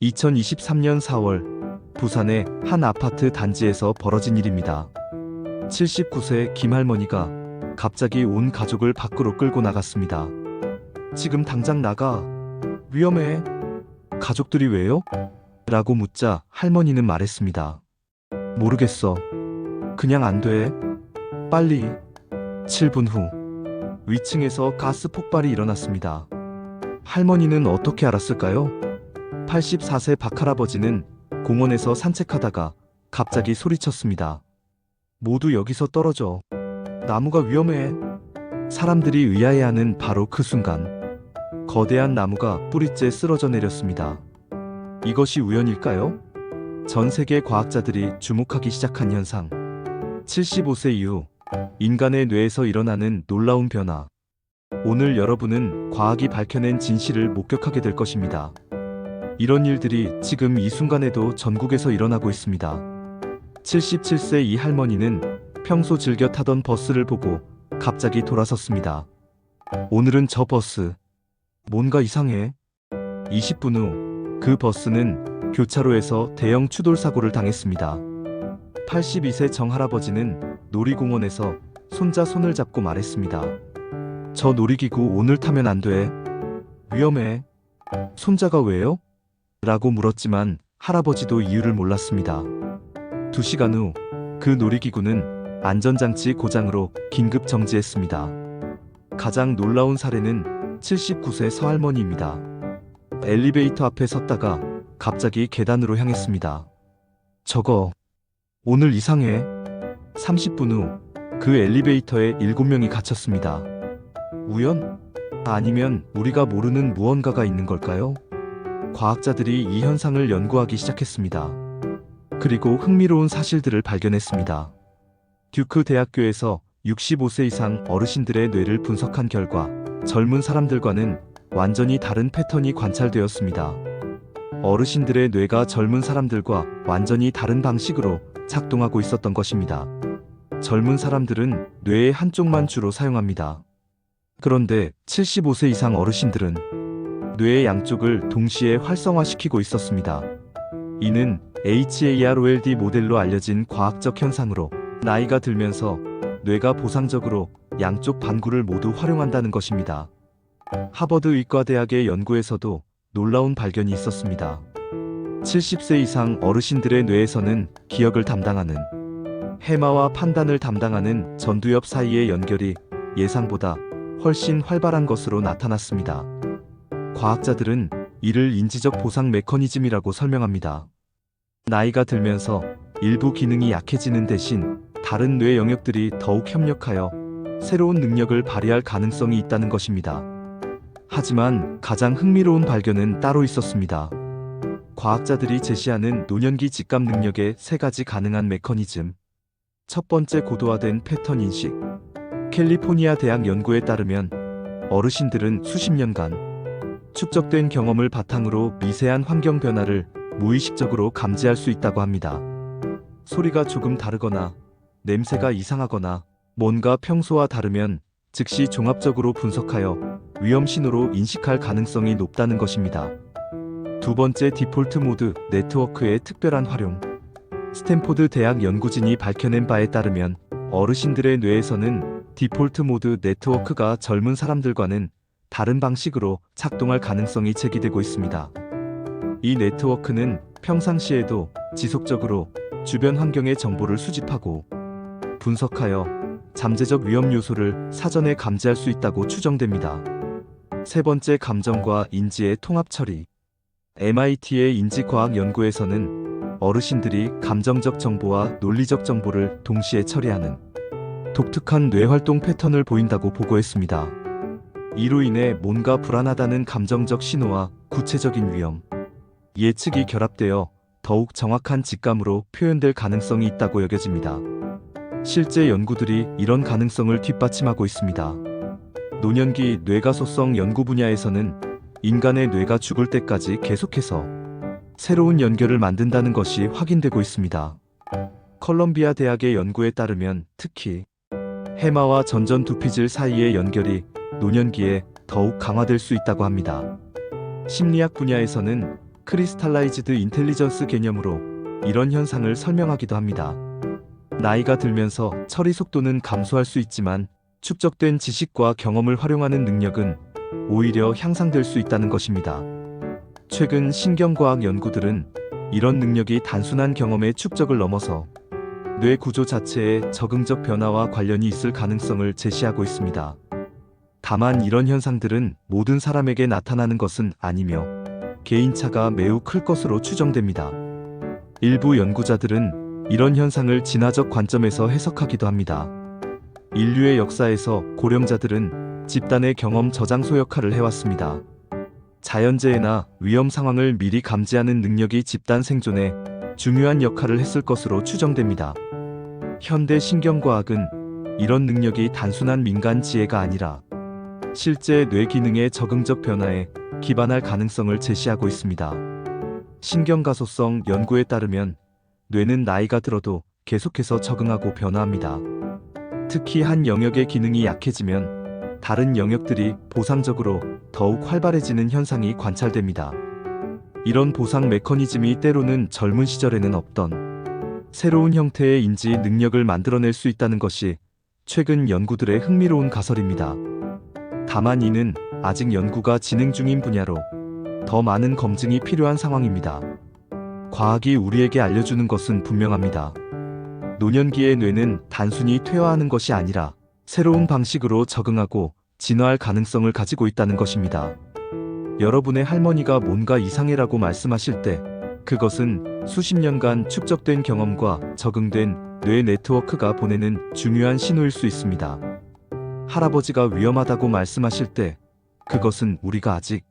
2023년 4월 부산의 한 아파트 단지에서 벌어진 일입니다. 79세 김할머니가 갑자기 온 가족을 밖으로 끌고 나갔습니다. 지금 당장 나가. 위험해. 가족들이 왜요? 라고 묻자 할머니는 말했습니다. 모르겠어. 그냥 안 돼. 빨리. 7분 후 위층에서 가스 폭발이 일어났습니다. 할머니는 어떻게 알았을까요? 84세 박할아버지는 공원에서 산책하다가 갑자기 소리쳤습니다. 모두 여기서 떨어져. 나무가 위험해. 사람들이 의아해하는 바로 그 순간 거대한 나무가 뿌리째 쓰러져 내렸습니다. 이것이 우연일까요? 전 세계 과학자들이 주목하기 시작한 현상. 75세 이후 인간의 뇌에서 일어나는 놀라운 변화. 오늘 여러분은 과학이 밝혀낸 진실을 목격하게 될 것입니다. 이런 일들이 지금 이 순간에도 전국에서 일어나고 있습니다. 77세 이 할머니는 평소 즐겨 타던 버스를 보고 갑자기 돌아섰습니다. 오늘은 저 버스 뭔가 이상해. 20분 후 그 버스는 교차로에서 대형 추돌 사고를 당했습니다. 82세 정 할아버지는 놀이공원에서 손자 손을 잡고 말했습니다. 저 놀이기구 오늘 타면 안 돼. 위험해. 손자가 왜요? 라고 물었지만 할아버지도 이유를 몰랐습니다. 2시간 후 그 놀이기구는 안전장치 고장으로 긴급 정지했습니다. 가장 놀라운 사례는 79세 서할머니입니다. 엘리베이터 앞에 섰다가 갑자기 계단으로 향했습니다. 저거 오늘 이상해. 30분 후 그 엘리베이터에 7명이 갇혔습니다. 우연? 아니면 우리가 모르는 무언가가 있는 걸까요? 과학자들이 이 현상을 연구하기 시작했습니다. 그리고 흥미로운 사실들을 발견했습니다. 듀크 대학교에서 65세 이상 어르신들의 뇌를 분석한 결과 젊은 사람들과는 완전히 다른 패턴이 관찰되었습니다. 어르신들의 뇌가 젊은 사람들과 완전히 다른 방식으로 작동하고 있었던 것입니다. 젊은 사람들은 뇌의 한쪽만 주로 사용합니다. 그런데 75세 이상 어르신들은 뇌의 양쪽을 동시에 활성화시키고 있었습니다. 이는 HAROLD 모델로 알려진 과학적 현상으로 나이가 들면서 뇌가 보상적으로 양쪽 반구를 모두 활용한다는 것입니다. 하버드 의과대학의 연구에서도 놀라운 발견이 있었습니다. 70세 이상 어르신들의 뇌에서는 기억을 담당하는 해마와 판단을 담당하는 전두엽 사이의 연결이 예상보다 훨씬 활발한 것으로 나타났습니다. 과학자들은 이를 인지적 보상 메커니즘이라고 설명합니다. 나이가 들면서 일부 기능이 약해지는 대신 다른 뇌 영역들이 더욱 협력하여 새로운 능력을 발휘할 가능성이 있다는 것입니다. 하지만 가장 흥미로운 발견은 따로 있었습니다. 과학자들이 제시하는 노년기 직감 능력의 3가지 가능한 메커니즘. 첫 번째, 고도화된 패턴 인식. 캘리포니아 대학 연구에 따르면 어르신들은 수십 년간 축적된 경험을 바탕으로 미세한 환경 변화를 무의식적으로 감지할 수 있다고 합니다. 소리가 조금 다르거나 냄새가 이상하거나 뭔가 평소와 다르면 즉시 종합적으로 분석하여 위험 신호로 인식할 가능성이 높다는 것입니다. 두 번째, 디폴트 모드 네트워크의 특별한 활용. 스탠포드 대학 연구진이 밝혀낸 바에 따르면 어르신들의 뇌에서는 디폴트 모드 네트워크가 젊은 사람들과는 다른 방식으로 작동할 가능성이 제기되고 있습니다. 이 네트워크는 평상시에도 지속적으로 주변 환경의 정보를 수집하고 분석하여 잠재적 위험 요소를 사전에 감지할 수 있다고 추정됩니다. 세 번째, 감정과 인지의 통합 처리. MIT의 인지과학 연구에서는 어르신들이 감정적 정보와 논리적 정보를 동시에 처리하는 독특한 뇌활동 패턴을 보인다고 보고했습니다. 이로 인해 뭔가 불안하다는 감정적 신호와 구체적인 위험, 예측이 결합되어 더욱 정확한 직감으로 표현될 가능성이 있다고 여겨집니다. 실제 연구들이 이런 가능성을 뒷받침하고 있습니다. 노년기 뇌가소성 연구 분야에서는 인간의 뇌가 죽을 때까지 계속해서 새로운 연결을 만든다는 것이 확인되고 있습니다. 컬럼비아 대학의 연구에 따르면 특히 해마와 전전 두피질 사이의 연결이 노년기에 더욱 강화될 수 있다고 합니다. 심리학 분야에서는 크리스탈라이즈드 인텔리전스 개념으로 이런 현상을 설명하기도 합니다. 나이가 들면서 처리 속도는 감소할 수 있지만 축적된 지식과 경험을 활용하는 능력은 오히려 향상될 수 있다는 것입니다. 최근 신경과학 연구들은 이런 능력이 단순한 경험의 축적을 넘어서 뇌 구조 자체의 적응적 변화와 관련이 있을 가능성을 제시하고 있습니다. 다만 이런 현상들은 모든 사람에게 나타나는 것은 아니며 개인차가 매우 클 것으로 추정됩니다. 일부 연구자들은 이런 현상을 진화적 관점에서 해석하기도 합니다. 인류의 역사에서 고령자들은 집단의 경험 저장소 역할을 해왔습니다. 자연재해나 위험 상황을 미리 감지하는 능력이 집단 생존에 중요한 역할을 했을 것으로 추정됩니다. 현대 신경과학은 이런 능력이 단순한 민간 지혜가 아니라 실제 뇌 기능의 적응적 변화에 기반할 가능성을 제시하고 있습니다. 신경가소성 연구에 따르면 뇌는 나이가 들어도 계속해서 적응하고 변화합니다. 특히 한 영역의 기능이 약해지면 다른 영역들이 보상적으로 더욱 활발해지는 현상이 관찰됩니다. 이런 보상 메커니즘이 때로는 젊은 시절에는 없던 새로운 형태의 인지 능력을 만들어낼 수 있다는 것이 최근 연구들의 흥미로운 가설입니다. 다만 이는 아직 연구가 진행 중인 분야로 더 많은 검증이 필요한 상황입니다. 과학이 우리에게 알려주는 것은 분명합니다. 노년기의 뇌는 단순히 퇴화하는 것이 아니라 새로운 방식으로 적응하고 진화할 가능성을 가지고 있다는 것입니다. 여러분의 할머니가 뭔가 이상해라고 말씀하실 때 그것은 수십 년간 축적된 경험과 적응된 뇌 네트워크가 보내는 중요한 신호일 수 있습니다. 할아버지가 위험하다고 말씀하실 때 그것은 우리가 아직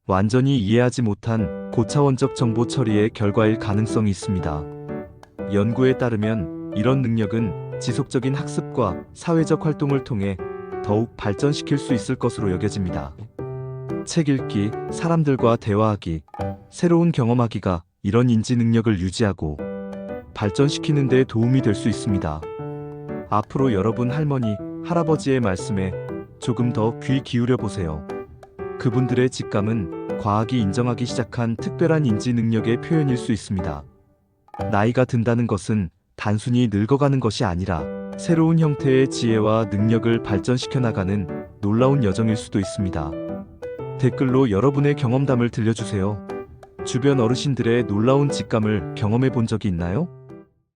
완전히 이해하지 못한 고차원적 정보 처리의 결과일 가능성이 있습니다. 연구에 따르면 이런 능력은 지속적인 학습과 사회적 활동을 통해 더욱 발전시킬 수 있을 것으로 여겨집니다. 책 읽기, 사람들과 대화하기, 새로운 경험하기가 이런 인지 능력을 유지하고 발전시키는 데 도움이 될 수 있습니다. 앞으로 여러분 할머니, 할아버지의 말씀에 조금 더 귀 기울여 보세요. 그분들의 직감은 과학이 인정하기 시작한 특별한 인지 능력의 표현일 수 있습니다. 나이가 든다는 것은 단순히 늙어가는 것이 아니라 새로운 형태의 지혜와 능력을 발전시켜 나가는 놀라운 여정일 수도 있습니다. 댓글로 여러분의 경험담을 들려주세요. 주변 어르신들의 놀라운 직감을 경험해 본 적이 있나요?